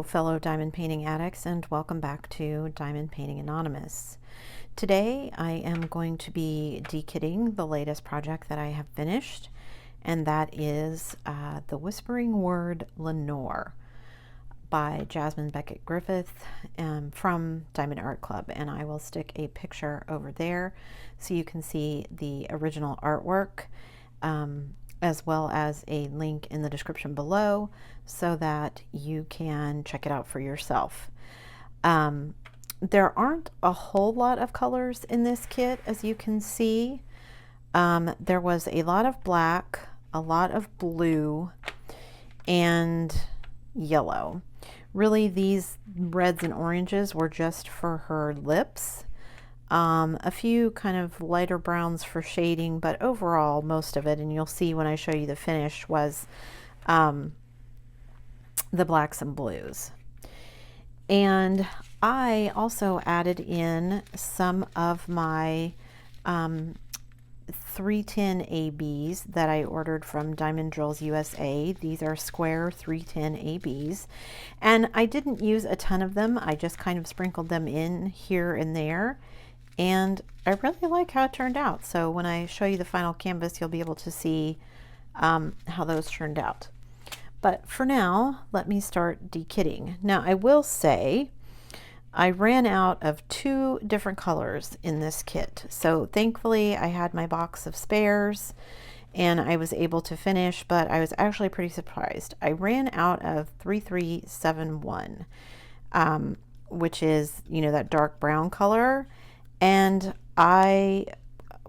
fellow diamond painting addicts, and welcome back to Diamond Painting Anonymous. Today I am going to be dekitting the latest project that I have finished, and that is the Whispering Word Lenore by Jasmine Becket-Griffith from Diamond Art Club, and I will stick a picture over there so you can see the original artwork, as well as a link in the description below so that you can check it out for yourself. There aren't a whole lot of colors in this kit, as you can see. There was a lot of black, a lot of blue, and yellow. Really, these reds and oranges were just for her lips. A few kind of lighter browns for shading, but overall most of it, and you'll see when I show you the finish, was the blacks and blues. And I also added in some of my 310 ABs that I ordered from Diamond Drills USA. These are square 310 ABs, and I didn't use a ton of them. I just kind of sprinkled them in here and there, and I really like how it turned out. So when I show you the final canvas, you'll be able to see how those turned out. But for now, let me start dekitting. Now, I will say I ran out of 2 different colors in this kit. So thankfully I had my box of spares and I was able to finish, but I was actually pretty surprised. I ran out of 3371, which is, you know, that dark brown color. And I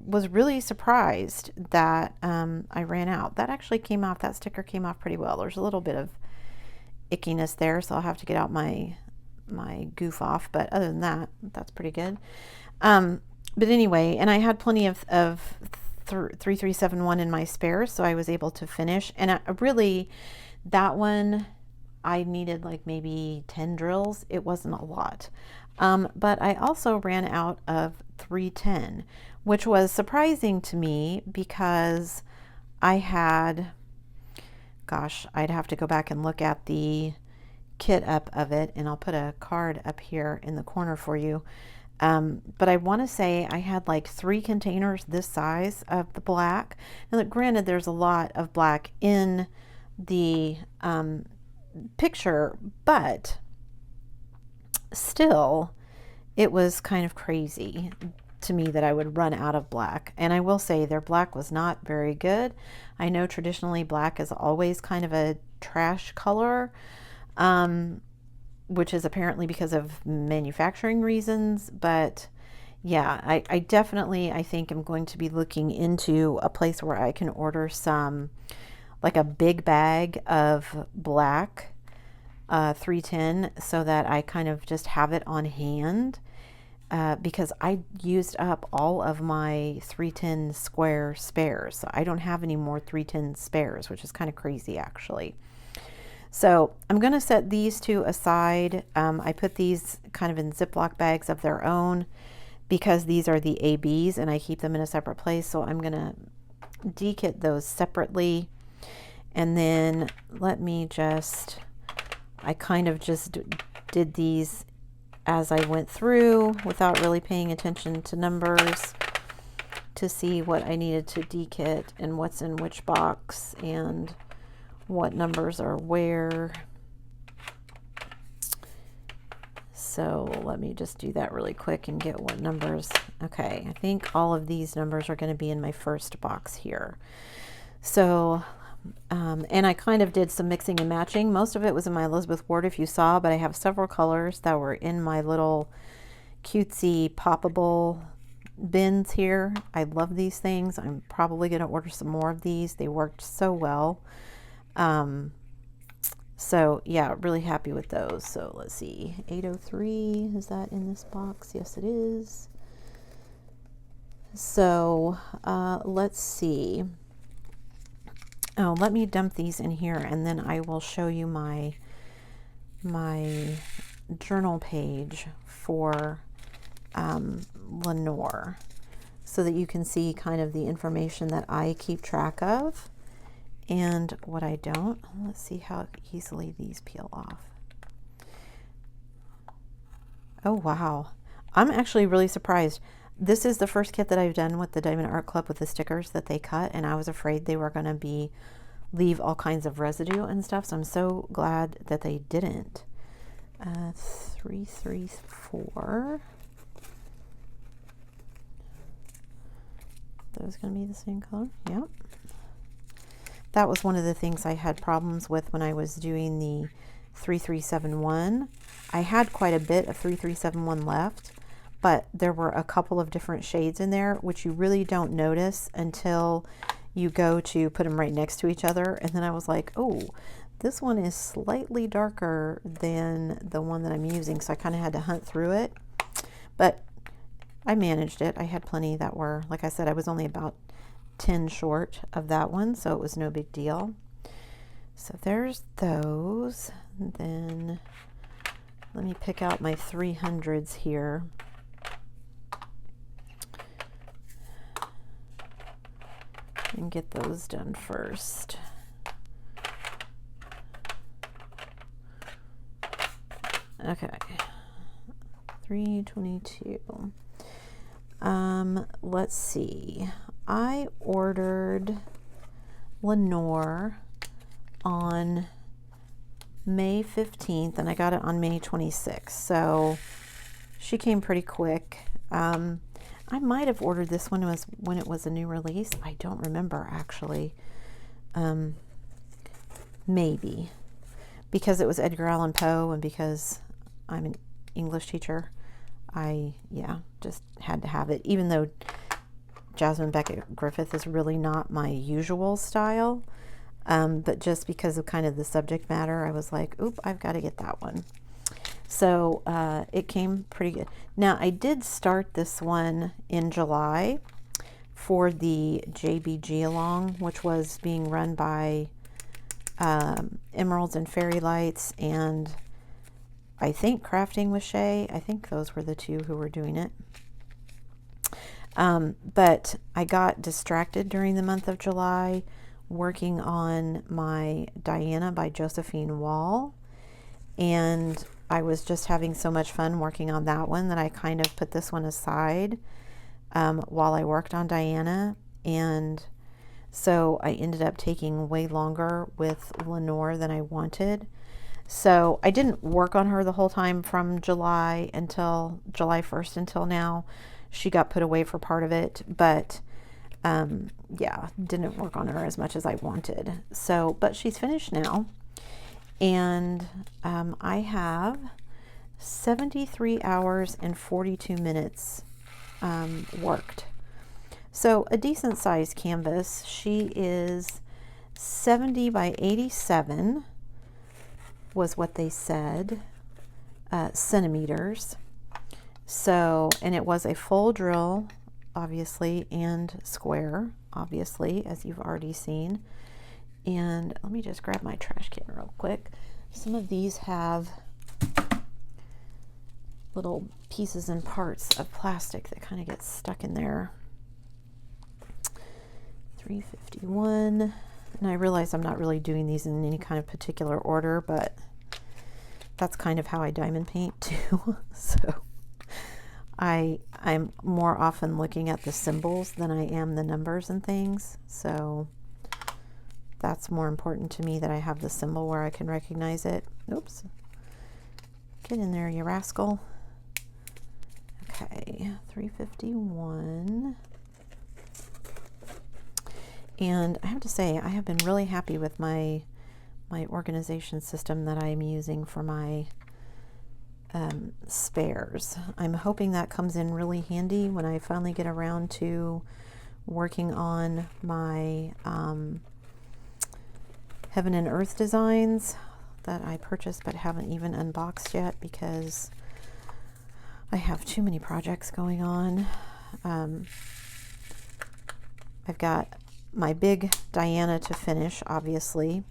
was really surprised that I ran out. That actually came off, that sticker came off pretty well. There's a little bit of ickiness there, so I'll have to get out my goof off, but other than that, that's pretty good. But anyway, and I had plenty of 3371 in my spares, so I was able to finish. And really, that one, I needed like maybe 10 drills. It wasn't a lot. But I also ran out of 310, which was surprising to me because I had, gosh, I'd have to go back and look at the kit up of it, and I'll put a card up here in the corner for you. But I want to say I had like 3 containers this size of the black. Now, granted, there's a lot of black in the picture, but still, it was kind of crazy to me that I would run out of black. And I will say their black was not very good. I know traditionally black is always kind of a trash color, which is apparently because of manufacturing reasons. But yeah, I definitely, I think I'm going to be looking into a place where I can order some, like a big bag of black 310, so that I kind of just have it on hand, because I used up all of my 310 square spares. So I don't have any more 310 spares, which is kind of crazy actually. So I'm going to set these 2 aside. I put these kind of in Ziploc bags of their own because these are the ABs and I keep them in a separate place. So I'm going to dekit those separately. And then let me just, I kind of just did these as I went through without really paying attention to numbers to see what I needed to dekit and what's in which box and what numbers are where. So let me just do that really quick and get what numbers. Okay, I think all of these numbers are going to be in my first box here. So and I kind of did some mixing and matching. Most of it was in my Elizabeth Ward, if you saw, but I have several colors that were in my little cutesy poppable bins here. I love these things. I'm probably going to order some more of these. They worked so well. So yeah, really happy with those. So let's see, 803, is that in this box? Yes, it is. So let's see. Oh, let me dump these in here and then I will show you my journal page for Lenore, so that you can see kind of the information that I keep track of and what I don't. Let's see how easily these peel off. Oh, wow. I'm actually really surprised. This is the first kit that I've done with the Diamond Art Club with the stickers that they cut, and I was afraid they were going to leave all kinds of residue and stuff, so I'm so glad that they didn't. 334. Those going to be the same color? Yep. That was one of the things I had problems with when I was doing the 3371. I had quite a bit of 3371 left, but there were a couple of different shades in there, which you really don't notice until you go to put them right next to each other. And then I was like, oh, this one is slightly darker than the one that I'm using. So I kind of had to hunt through it, but I managed it. I had plenty that were, like I said, I was only about 10 short of that one, so it was no big deal. So there's those. And then let me pick out my 300s here. And get those done first. Okay. 322. Let's see. I ordered Lenore on May 15th and I got it on May 26th. So she came pretty quick. I might have ordered this one when it was a new release. I don't remember actually. Maybe because it was Edgar Allan Poe and because I'm an English teacher, I just had to have it, even though Jasmine Becket-Griffith is really not my usual style, but just because of kind of the subject matter, I was like, oop, I've got to get that one. So it came pretty good. Now I did start this one in July for the JBG along, which was being run by Emeralds and Fairy Lights and I think Crafting with Shay. I think those were the two who were doing it. But I got distracted during the month of July working on my Diana by Josephine Wall. And I was just having so much fun working on that one that I kind of put this one aside while I worked on Diana. And so I ended up taking way longer with Lenore than I wanted. So I didn't work on her the whole time from July 1st until now. She got put away for part of it, but yeah, didn't work on her as much as I wanted. So, but she's finished now. And I have 73 hours and 42 minutes worked. So a decent sized canvas. She is 70 by 87 was what they said, centimeters. So, and it was a full drill, obviously, and square, obviously, as you've already seen. And let me just grab my trash can real quick. Some of these have little pieces and parts of plastic that kind of get stuck in there. 351. And I realize I'm not really doing these in any kind of particular order, but that's kind of how I diamond paint too. So I'm more often looking at the symbols than I am the numbers and things. So that's more important to me, that I have the symbol where I can recognize it. Oops. Get in there, you rascal. Okay, 351. And I have to say, I have been really happy with my organization system that I'm using for my spares. I'm hoping that comes in really handy when I finally get around to working on my Heaven and Earth designs that I purchased but haven't even unboxed yet because I have too many projects going on. I've got my big Diana to finish, obviously,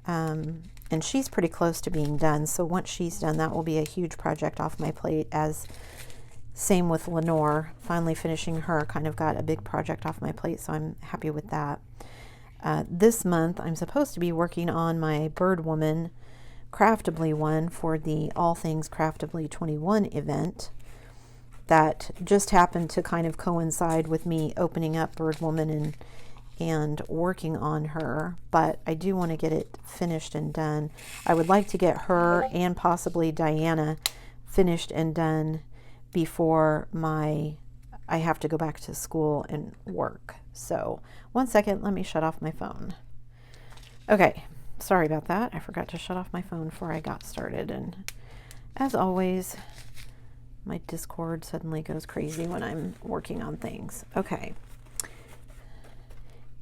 and she's pretty close to being done, so once she's done, that will be a huge project off my plate. As same with Lenore, finally finishing her kind of got a big project off my plate, so I'm happy with that. This month I'm supposed to be working on my Bird Woman, Craftably one for the All Things Craftably 21 event that just happened to kind of coincide with me opening up Bird Woman and working on her, but I do want to get it finished and done. I would like to get her and possibly Diana finished and done before I have to go back to school and work. So 1 second, let me shut off my phone. Okay, sorry about that. I forgot to shut off my phone before I got started, and as always, my Discord suddenly goes crazy when I'm working on things. Okay.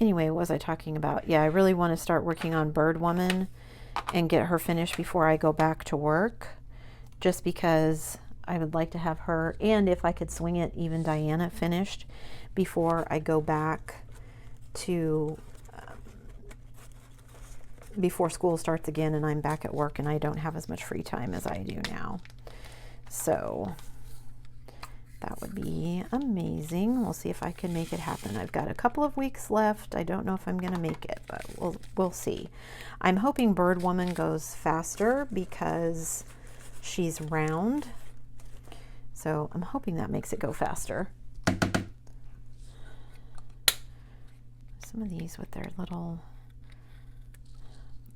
Anyway, what was I talking about? Yeah, I really want to start working on Bird Woman and get her finished before I go back to work, just because I would like to have her, and if I could swing it, even Diana finished before I go back to, before school starts again and I'm back at work and I don't have as much free time as I do now. So that would be amazing. We'll see if I can make it happen. I've got a couple of weeks left. I don't know if I'm going to make it, but we'll see. I'm hoping Bird Woman goes faster because she's round. So I'm hoping that makes it go faster. Some of these with their little,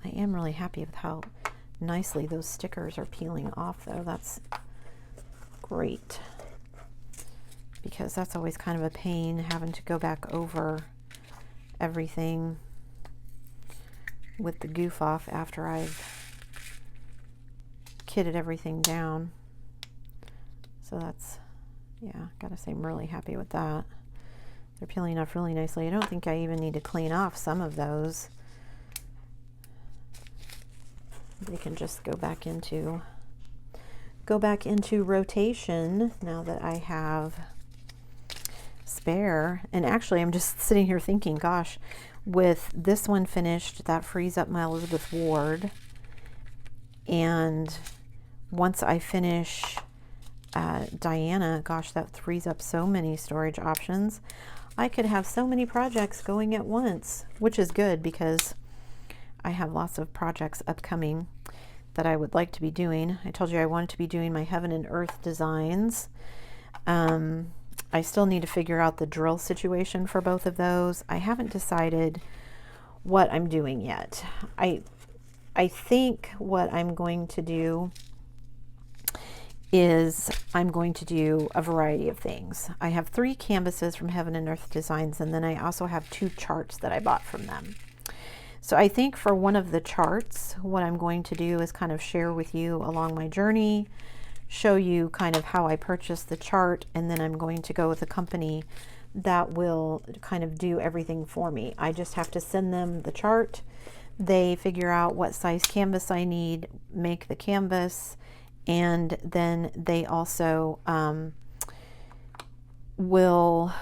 I am really happy with how nicely those stickers are peeling off though. That's great, because that's always kind of a pain having to go back over everything with the goof off after I've kitted everything down. So that's, yeah, gotta say I'm really happy with that. They're peeling off really nicely. I don't think I even need to clean off some of those. They can just go back into rotation now that I have spare. And actually I'm just sitting here thinking, gosh, with this one finished, that frees up my Elizabeth Ward, and once I finish Diana, gosh, that frees up so many storage options. I could have so many projects going at once, which is good because I have lots of projects upcoming that I would like to be doing. I told you I wanted to be doing my Heaven and Earth designs. I still need to figure out the drill situation for both of those. I haven't decided what I'm doing yet. I think what I'm going to do is I'm going to do a variety of things. I have 3 canvases from Heaven and Earth Designs, and then I also have 2 charts that I bought from them. So I think for one of the charts, what I'm going to do is kind of share with you along my journey, show you kind of how I purchased the chart, and then I'm going to go with a company that will kind of do everything for me. I just have to send them the chart. They figure out what size canvas I need, make the canvas, and then they also will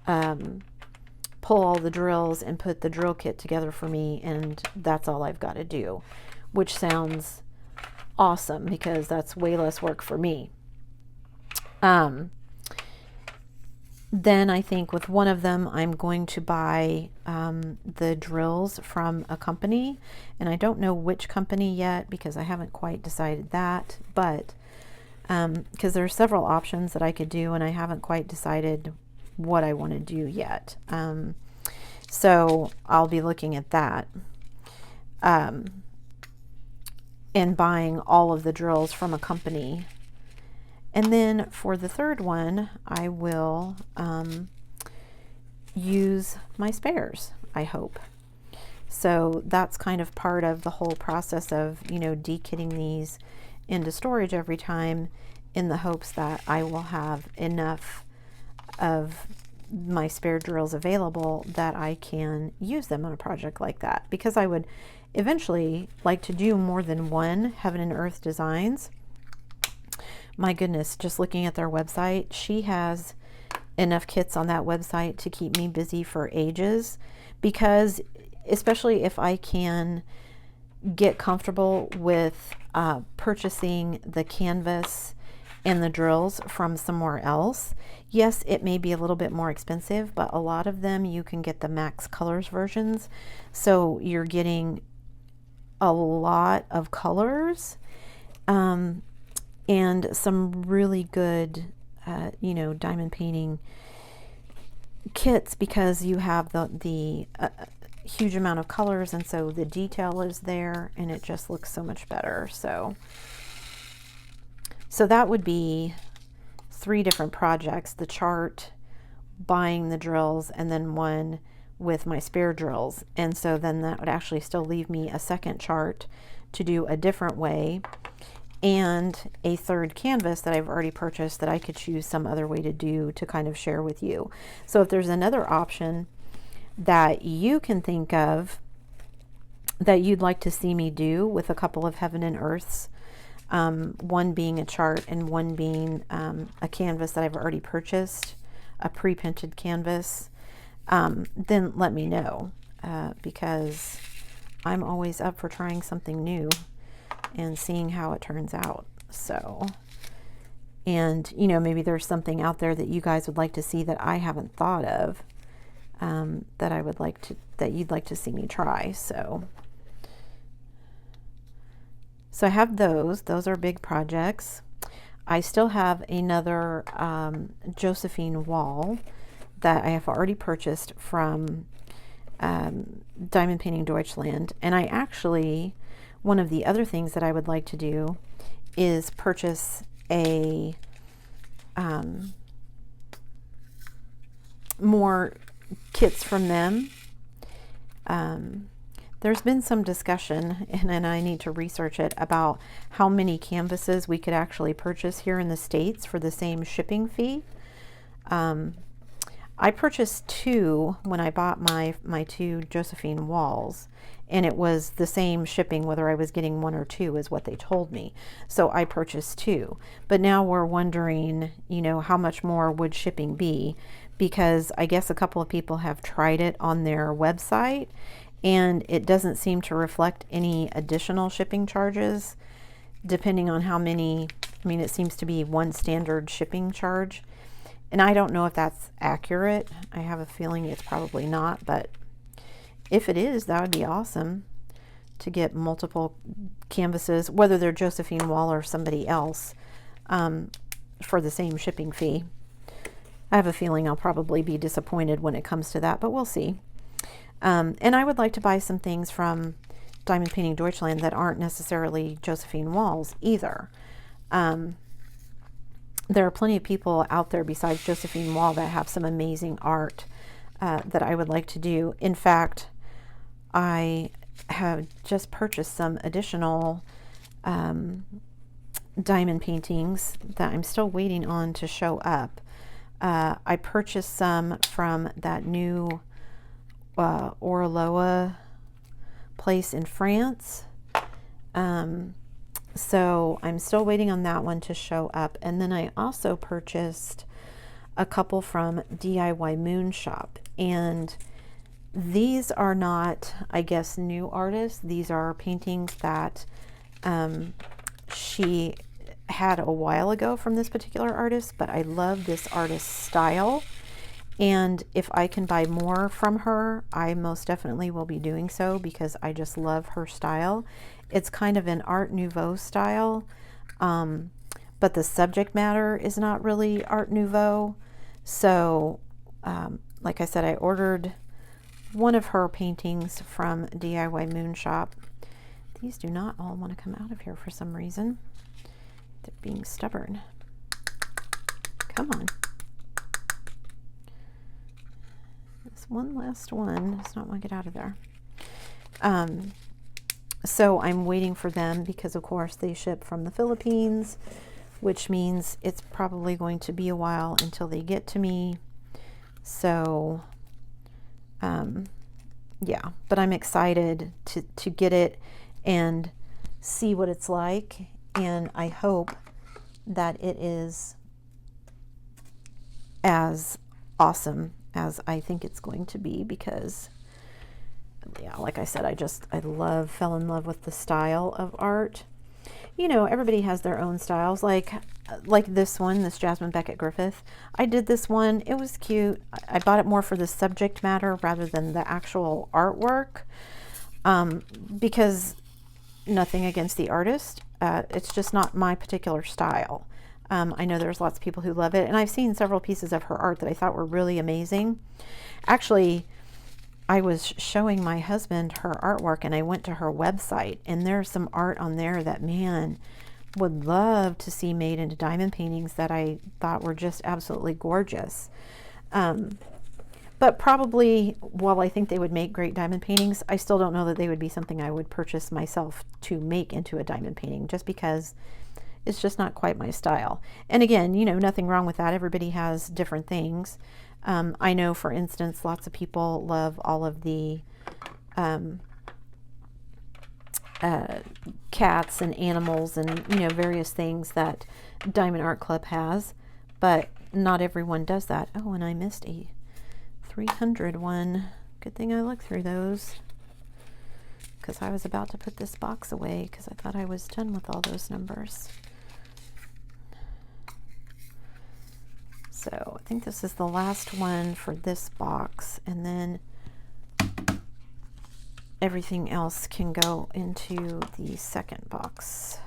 pull all the drills and put the drill kit together for me, and that's all I've got to do, which sounds awesome because that's way less work for me. Then I think with one of them I'm going to buy the drills from a company, and I don't know which company yet because I haven't quite decided that, but because there are several options that I could do and I haven't quite decided what I want to do yet. So I'll be looking at that and buying all of the drills from a company. And then for the third one, I will use my spares, I hope. So that's kind of part of the whole process of, you know, dekitting these into storage every time, in the hopes that I will have enough of my spare drills available that I can use them on a project like that, because I would eventually like to do more than one Heaven and Earth Designs. My goodness, just looking at their website, she has enough kits on that website to keep me busy for ages, because especially if I can get comfortable with purchasing the canvas and the drills from somewhere else. Yes, it may be a little bit more expensive, but a lot of them you can get the Max Colors versions, so you're getting a lot of colors, and some really good, you know, diamond painting kits, because you have the huge amount of colors, and so the detail is there and it just looks so much better. So that would be 3 different projects: the chart, buying the drills, and then one with my spare drills. And so then that would actually still leave me a second chart to do a different way, and a 3rd canvas that I've already purchased that I could choose some other way to do to kind of share with you. So if there's another option that you can think of that you'd like to see me do with a couple of heaven and earths, one being a chart and one being a canvas that I've already purchased, a pre-painted canvas, then let me know, because I'm always up for trying something new and seeing how it turns out. So, and you know, maybe there's something out there that you guys would like to see that I haven't thought of, that I would like to, that you'd like to see me try. So I have those are big projects. I still have another Josephine wall that I have already purchased from Diamond Painting Deutschland. And I actually, one of the other things that I would like to do is purchase a more kits from them. There's been some discussion, and I need to research it, about how many canvases we could actually purchase here in the States for the same shipping fee. I purchased 2 when I bought my 2 Josephine walls, and it was the same shipping whether I was getting 1 or 2 is what they told me. So I purchased 2. But now we're wondering, you know, how much more would shipping be, because I guess a couple of people have tried it on their website and it doesn't seem to reflect any additional shipping charges depending on how many. I mean, it seems to be one standard shipping charge, and I don't know if that's accurate. I have a feeling it's probably not, but if it is, that would be awesome to get multiple canvases, whether they're Josephine Wall or somebody else, for the same shipping fee. I have a feeling I'll probably be disappointed when it comes to that, but we'll see. And I would like to buy some things from Diamond Painting Deutschland that aren't necessarily Josephine Walls either. There are plenty of people out there besides Josephine Wall that have some amazing art that I would like to do. In fact, I have just purchased some additional diamond paintings that I'm still waiting on to show up. I purchased some from that new Orloa place in France. So I'm still waiting on that one to show up. And then I also purchased a couple from DIY Moon Shop. And these are not, I guess, new artists. These are paintings that she had a while ago from this particular artist, but I love this artist's style. And if I can buy more from her, I most definitely will be doing so, because I just love her style. It's kind of an Art Nouveau style, but the subject matter is not really Art Nouveau. So, like I said, I ordered one of her paintings from DIY Moon Shop. These do not all want to come out of here for some reason. They're being stubborn. Come on. This one last one does not want to get out of there. So I'm waiting for them because, of course, they ship from the Philippines, which means it's probably going to be a while until they get to me. So, yeah, but I'm excited to get it and see what it's like. And I hope that it is as awesome as I think it's going to be, because, yeah, like I said, I fell in love with the style of art. You know, everybody has their own styles. Like this one, this Jasmine Becket-Griffith. I did this one. It was cute. I bought it more for the subject matter rather than the actual artwork, because nothing against the artist. It's just not my particular style. I know there's lots of people who love it, and I've seen several pieces of her art that I thought were really amazing. Actually, I was showing my husband her artwork, and I went to her website, and there's some art on there that, man, would love to see made into diamond paintings that I thought were just absolutely gorgeous. But probably, while I think they would make great diamond paintings, I still don't know that they would be something I would purchase myself to make into a diamond painting, just because it's just not quite my style. And again, you know, nothing wrong with that. Everybody has different things. I know, for instance, lots of people love all of the cats and animals and, you know, various things that Diamond Art Club has, but not everyone does that. Oh, and I missed a 300 one. Good thing I looked through those, because I was about to put this box away because I thought I was done with all those numbers. So I think this is the last one for this box, and then everything else can go into the second box.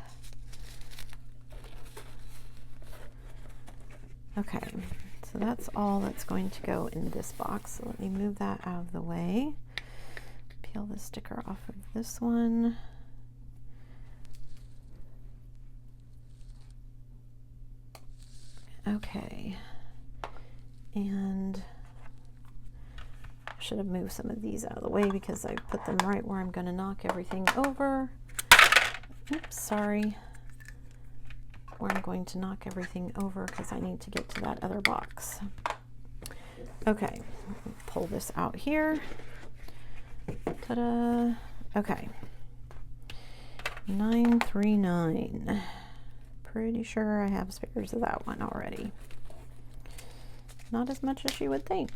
Okay, so that's all that's going to go in this box. So let me move that out of the way. Peel the sticker off of this one. Okay. And I should have moved some of these out of the way because I put them right where I'm going to knock everything over. Oops, sorry. Where I'm going to knock everything over because I need to get to that other box. Okay, pull this out here. Ta-da! Okay. 939. Pretty sure I have spares of that one already. Not as much as you would think.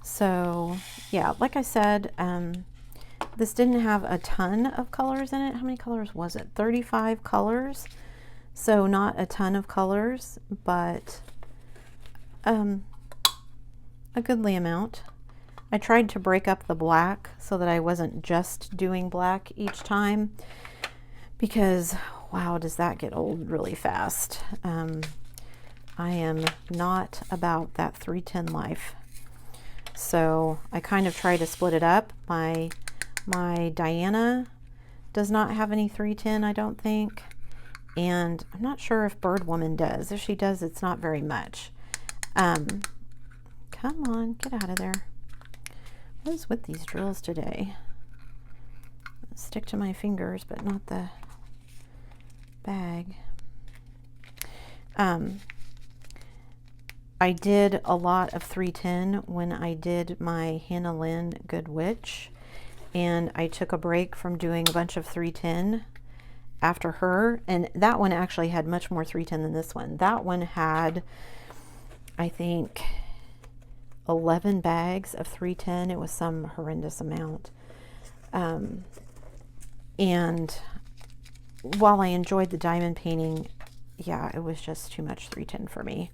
So yeah, like I said, this didn't have a ton of colors in it. How many colors was it? 35 colors. So not a ton of colors, but a goodly amount. I tried to break up the black so that I wasn't just doing black each time, because wow, does that get old really fast. I am not about that 310 life. So I kind of try to split it up. My Diana does not have any 310, I don't think. And I'm not sure if Bird Woman does. If she does, it's not very much. Come on, get out of there. What is with these drills today? Stick to my fingers, but not the bag. I did a lot of 310 when I did my Hannah Lynn Good Witch, and I took a break from doing a bunch of 310 after her, and that one actually had much more 310 than this one. That one had, I think, 11 bags of 310. It was some horrendous amount. And while I enjoyed the diamond painting, yeah, it was just too much 310 for me.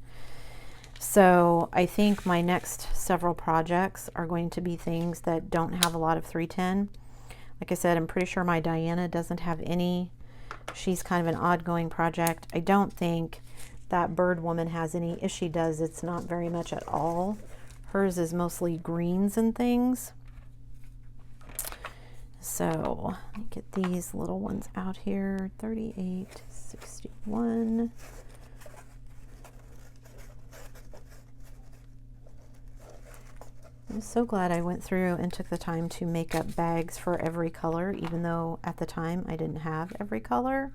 So I think my next several projects are going to be things that don't have a lot of 310. Like I said, I'm pretty sure my Diana doesn't have any. She's kind of an odd going project. I don't think that Bird Woman has any. If she does, it's not very much at all. Hers is mostly greens and things. So let me get these little ones out here. 38, 61. I'm so glad I went through and took the time to make up bags for every color, even though at the time I didn't have every color,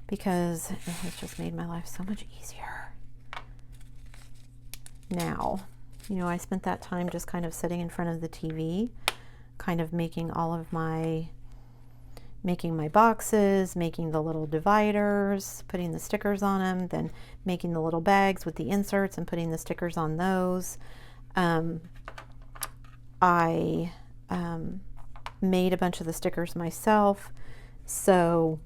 because it has just made my life so much easier. Now, you know, I spent that time just kind of sitting in front of the TV, kind of making all of my, making my boxes, making the little dividers, putting the stickers on them, then making the little bags with the inserts and putting the stickers on those. I made a bunch of the stickers myself, so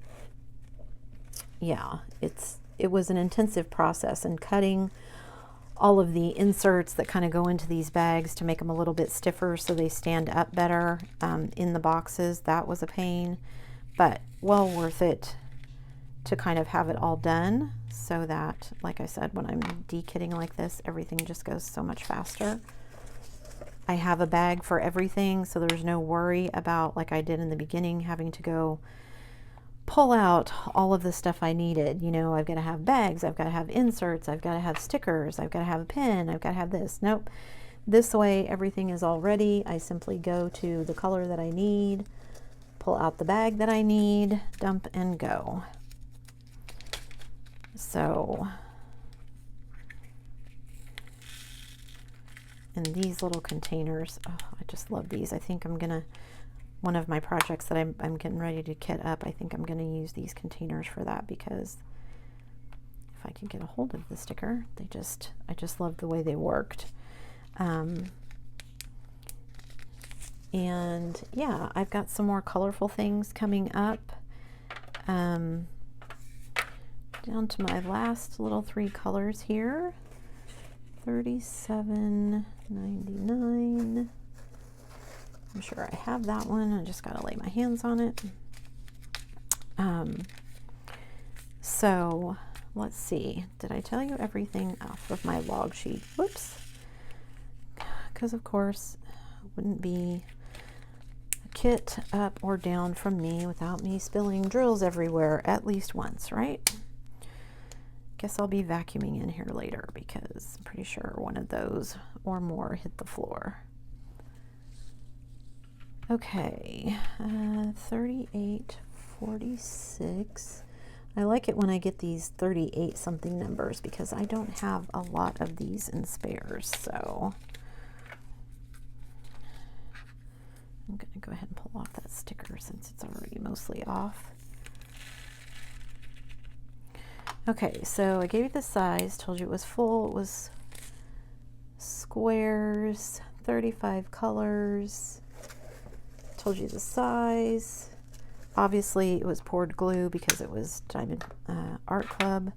yeah, it was an intensive process, and cutting all of the inserts that kind of go into these bags to make them a little bit stiffer so they stand up better in the boxes. That was a pain, but well worth it to kind of have it all done so that, like I said, when I'm dekitting like this, everything just goes so much faster. I have a bag for everything, so there's no worry about, like I did in the beginning, having to go pull out all of the stuff I needed. You know, I've got to have bags, I've got to have inserts, I've got to have stickers, I've got to have a pin, I've got to have this. Nope. This way everything is all ready. I simply go to the color that I need, pull out the bag that I need, dump and go. So, and these little containers, oh, I just love these. I think I'm gonna, one of my projects that I'm getting ready to kit up, I think I'm gonna use these containers for that, because if I can get a hold of the sticker, I just love the way they worked. And yeah, I've got some more colorful things coming up. Down to my last little 3 colors here. $37.99. I'm sure I have that one. I just gotta lay my hands on it. So let's see. Did I tell you everything off of my log sheet? Whoops. Because of course it wouldn't be a kit up or down from me without me spilling drills everywhere at least once, right? Guess I'll be vacuuming in here later because I'm pretty sure one of those or more hit the floor. Okay, 38.46. I like it when I get these 38 something numbers because I don't have a lot of these in spares, so I'm gonna go ahead and pull off that sticker since it's already mostly off. Okay, so I gave you the size, told you it was full, it was squares, 35 colors, told you the size. Obviously it was poured glue because it was Diamond Art Club,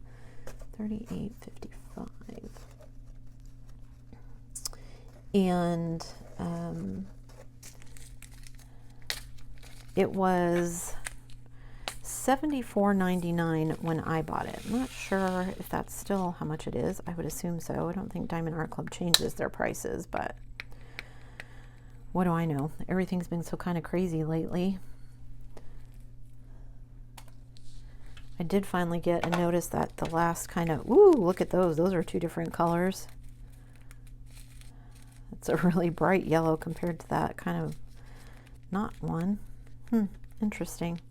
38.55. And it was $74.99 when I bought it. I'm not sure if that's still how much it is. I would assume so. I don't think Diamond Art Club changes their prices, but what do I know? Everything's been so kind of crazy lately. I did finally get a notice that the last kind of, ooh, look at those. Those are 2 different colors. It's a really bright yellow compared to that kind of not one. Interesting.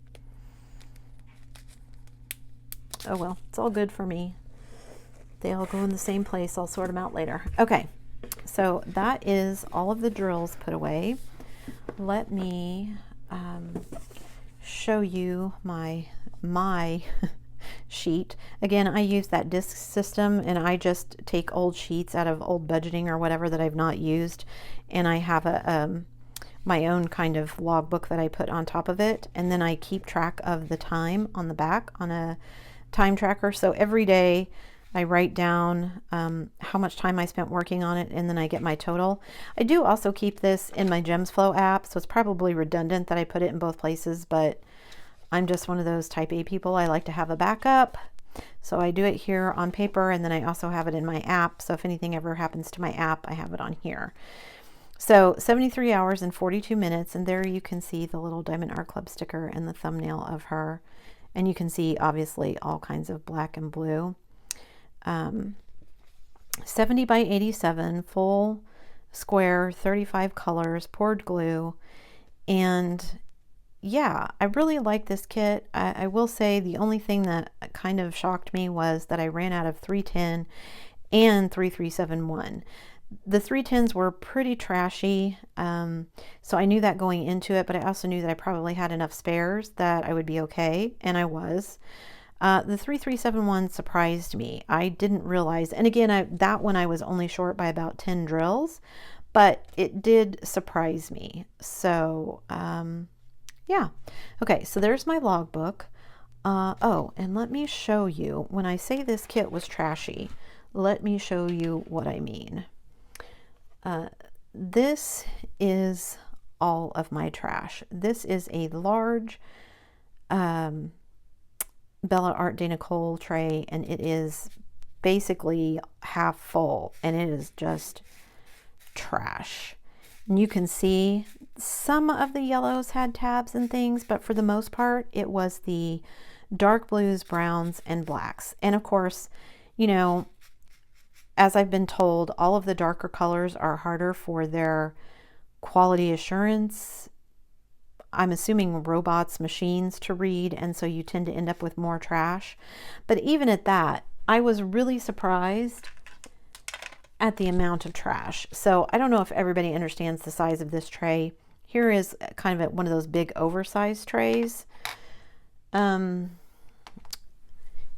Oh well, it's all good for me. They all go in the same place. I'll sort them out later. Okay, so that is all of the drills put away. Let me show you my sheet. Again, I use that disc system, and I just take old sheets out of old budgeting or whatever that I've not used, and I have a my own kind of logbook that I put on top of it, and then I keep track of the time on the back on a time tracker. So every day I write down how much time I spent working on it, and then I get my total. I do also keep this in my GemsFlow app, so it's probably redundant that I put it in both places, but I'm just one of those type A people. I like to have a backup. So I do it here on paper, and then I also have it in my app. So if anything ever happens to my app, I have it on here. So 73 hours and 42 minutes, and there you can see the little Diamond Art Club sticker and the thumbnail of her. And you can see obviously all kinds of black and blue. 70 by 87, full square, 35 colors, poured glue. And yeah, I really like this kit. I will say the only thing that kind of shocked me was that I ran out of 310 and 3371. The 310s were pretty trashy, so I knew that going into it, but I also knew that I probably had enough spares that I would be okay, and I was. The 3371 surprised me. I didn't realize, and again, that one I was only short by about 10 drills, but it did surprise me. So yeah. Okay, so there's my logbook. Oh, and let me show you, when I say this kit was trashy, let me show you what I mean. This is all of my trash. This is a large Bella Art de Nicole tray, and it is basically half full, and it is just trash. And you can see some of the yellows had tabs and things, but for the most part, it was the dark blues, browns, and blacks. And of course, you know, as I've been told, all of the darker colors are harder for their quality assurance. I'm assuming robots, machines to read, and so you tend to end up with more trash. But even at that, I was really surprised at the amount of trash. So I don't know if everybody understands the size of this tray. Here is kind of one of those big oversized trays.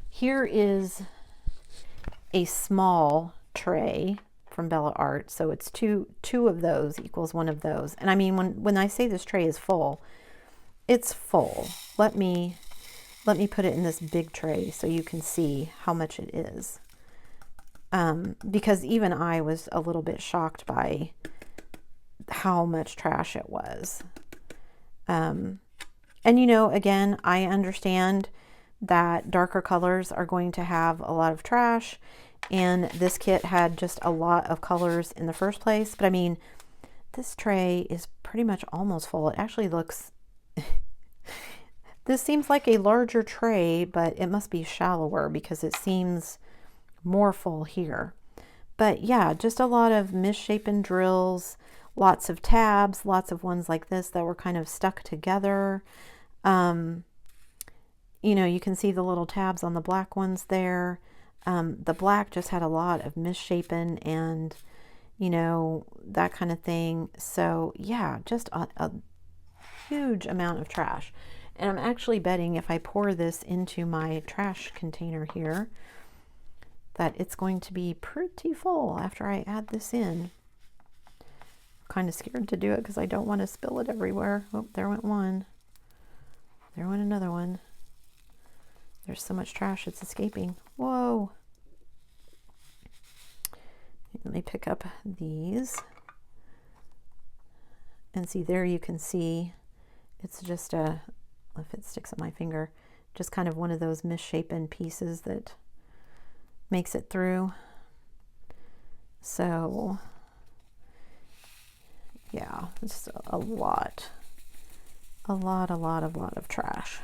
Here is a small tray from Bella Art, so it's two of those equals one of those. And I mean, when I say this tray is full, it's full. Let me put it in this big tray so you can see how much it is, because even I was a little bit shocked by how much trash it was. And you know, again, I understand that darker colors are going to have a lot of trash, and this kit had just a lot of colors in the first place. But I mean, this tray is pretty much almost full. It actually looks this seems like a larger tray, but it must be shallower because it seems more full here. But yeah, just a lot of misshapen drills, lots of tabs, lots of ones like this that were kind of stuck together. You know, you can see the little tabs on the black ones there. The black just had a lot of misshapen and, you know, that kind of thing. So yeah, just a huge amount of trash. And I'm actually betting if I pour this into my trash container here, that it's going to be pretty full after I add this in. I'm kind of scared to do it because I don't want to spill it everywhere. Oh, there went one. There went another one. There's so much trash, it's escaping. Whoa. Let me pick up these. And see, there you can see, it's just a, if it sticks on my finger, just kind of one of those misshapen pieces that makes it through. So, yeah, it's a lot of trash.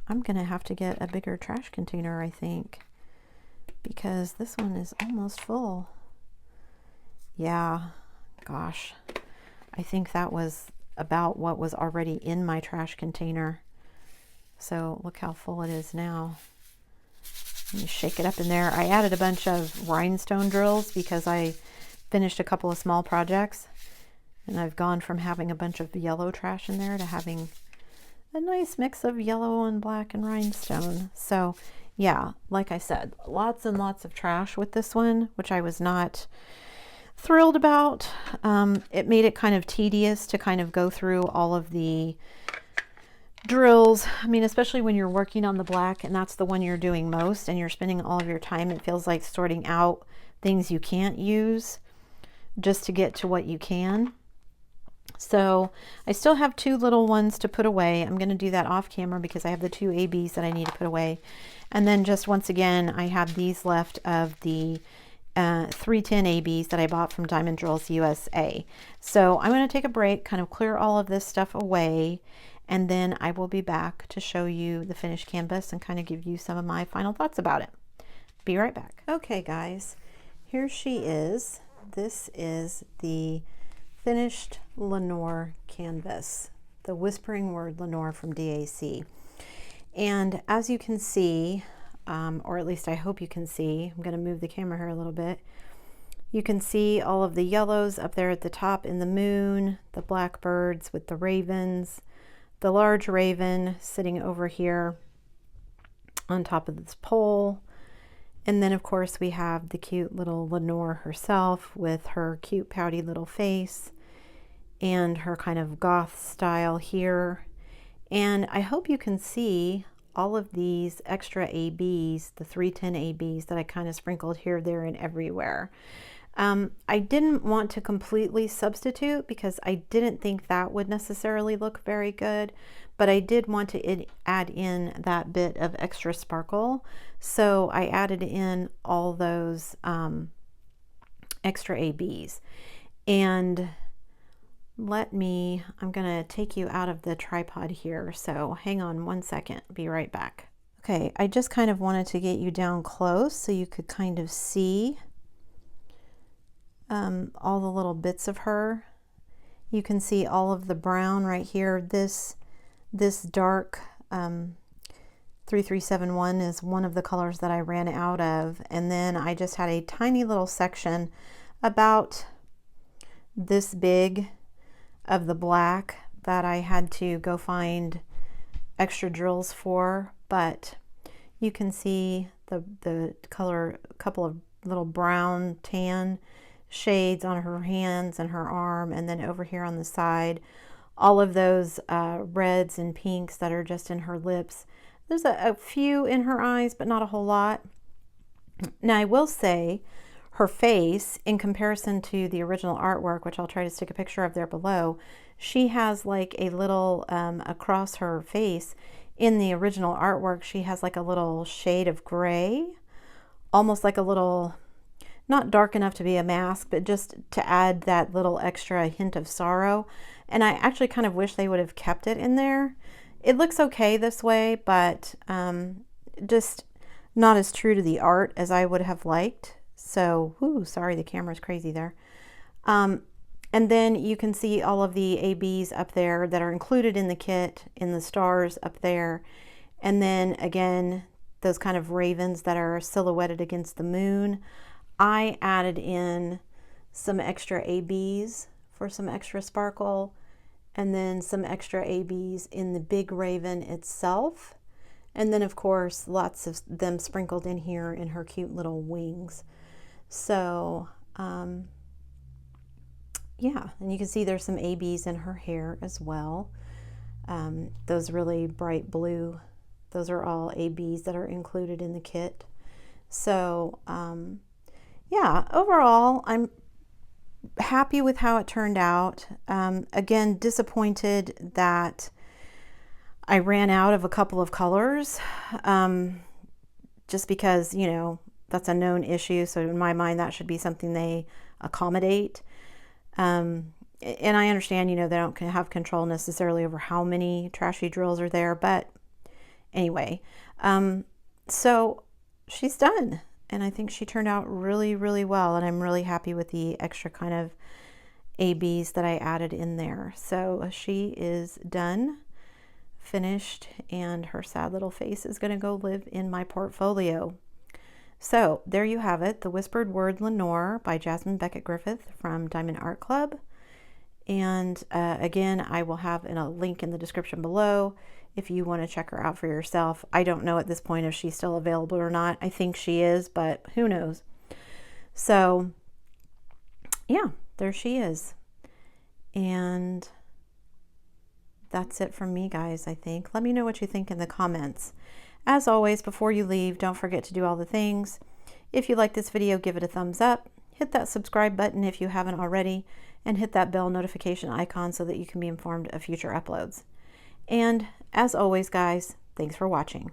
I'm gonna have to get a bigger trash container, I think, because this one is almost full. Yeah, gosh, I think that was about what was already in my trash container. So look how full it is now. Let me shake it up in there. I added a bunch of rhinestone drills because I finished a couple of small projects, and I've gone from having a bunch of yellow trash in there to having a nice mix of yellow and black and rhinestone. So yeah, like I said, lots and lots of trash with this one, which I was not thrilled about. It made it kind of tedious to kind of go through all of the drills. I mean, especially when you're working on the black and that's the one you're doing most and you're spending all of your time, it feels like sorting out things you can't use just to get to what you can. So I still have two little ones to put away. I'm going to do that off camera because I have the two ABs that I need to put away. And then just once again, I have these left of the 310 ABs that I bought from Diamond Drills USA. So I'm going to take a break, kind of clear all of this stuff away, and then I will be back to show you the finished canvas and kind of give you some of my final thoughts about it. Be right back. Okay guys, here she is. This is the finished Lenore canvas, the Whispering Word Lenore from DAC. And as you can see, or at least I hope you can see, I'm going to move the camera here a little bit. You can see all of the yellows up there at the top in the moon, the blackbirds with the ravens, the large raven sitting over here on top of this pole. And then of course we have the cute little Lenore herself with her cute pouty little face and her kind of goth style here. And I hope you can see all of these extra ABs, the 310 ABs that I kind of sprinkled here, there, and everywhere. I didn't want to completely substitute because I didn't think that would necessarily look very good, but I did want to add in that bit of extra sparkle. So I added in all those extra ABs. And I'm gonna take you out of the tripod here, so hang on one second, be right back. Okay, I just kind of wanted to get you down close so you could kind of see all the little bits of her. You can see all of the brown right here. This dark 3371 is one of the colors that I ran out of, and then I just had a tiny little section about this big of the black that I had to go find extra drills for, but you can see the color, a couple of little brown tan shades on her hands and her arm, and then over here on the side all of those reds and pinks that are just in her lips. There's a few in her eyes, but not a whole lot. Now I will say her face, in comparison to the original artwork, which I'll try to stick a picture of there below, she has like a little across her face. In the original artwork she has like a little shade of gray, almost like a little, not dark enough to be a mask, but just to add that little extra hint of sorrow. And I actually kind of wish they would have kept it in there. It looks okay this way, but just not as true to the art as I would have liked. So, sorry, the camera's crazy there. And then you can see all of the ABs up there that are included in the kit, in the stars up there. And then again, those kind of ravens that are silhouetted against the moon. I added in some extra ABs for some extra sparkle, and then some extra ABs in the big raven itself. And then of course, lots of them sprinkled in here in her cute little wings. So, yeah, and you can see there's some ABs in her hair as well. Those really bright blue, those are all ABs that are included in the kit. So, yeah, overall, I'm happy with how it turned out. Again, disappointed that I ran out of a couple of colors, just because, you know, that's a known issue. So in my mind, that should be something they accommodate. And I understand, you know, they don't have control necessarily over how many trashy drills are there, but anyway, so she's done. And I think she turned out really, really well. And I'm really happy with the extra kind of ABs that I added in there. So she is done, finished, and her sad little face is going to go live in my portfolio. So there you have it, the Whispered Word Lenore by Jasmine Becket-Griffith from Diamond Art Club. And again, I will have a link in the description below if you want to check her out for yourself. I don't know at this point if she's still available or not. I think she is, but who knows. So yeah, there she is. And that's it from me, guys, I think. Let me know what you think in the comments. As always, before you leave, don't forget to do all the things. If you like this video, give it a thumbs up. Hit that subscribe button if you haven't already, and hit that bell notification icon so that you can be informed of future uploads. And as always, guys, thanks for watching.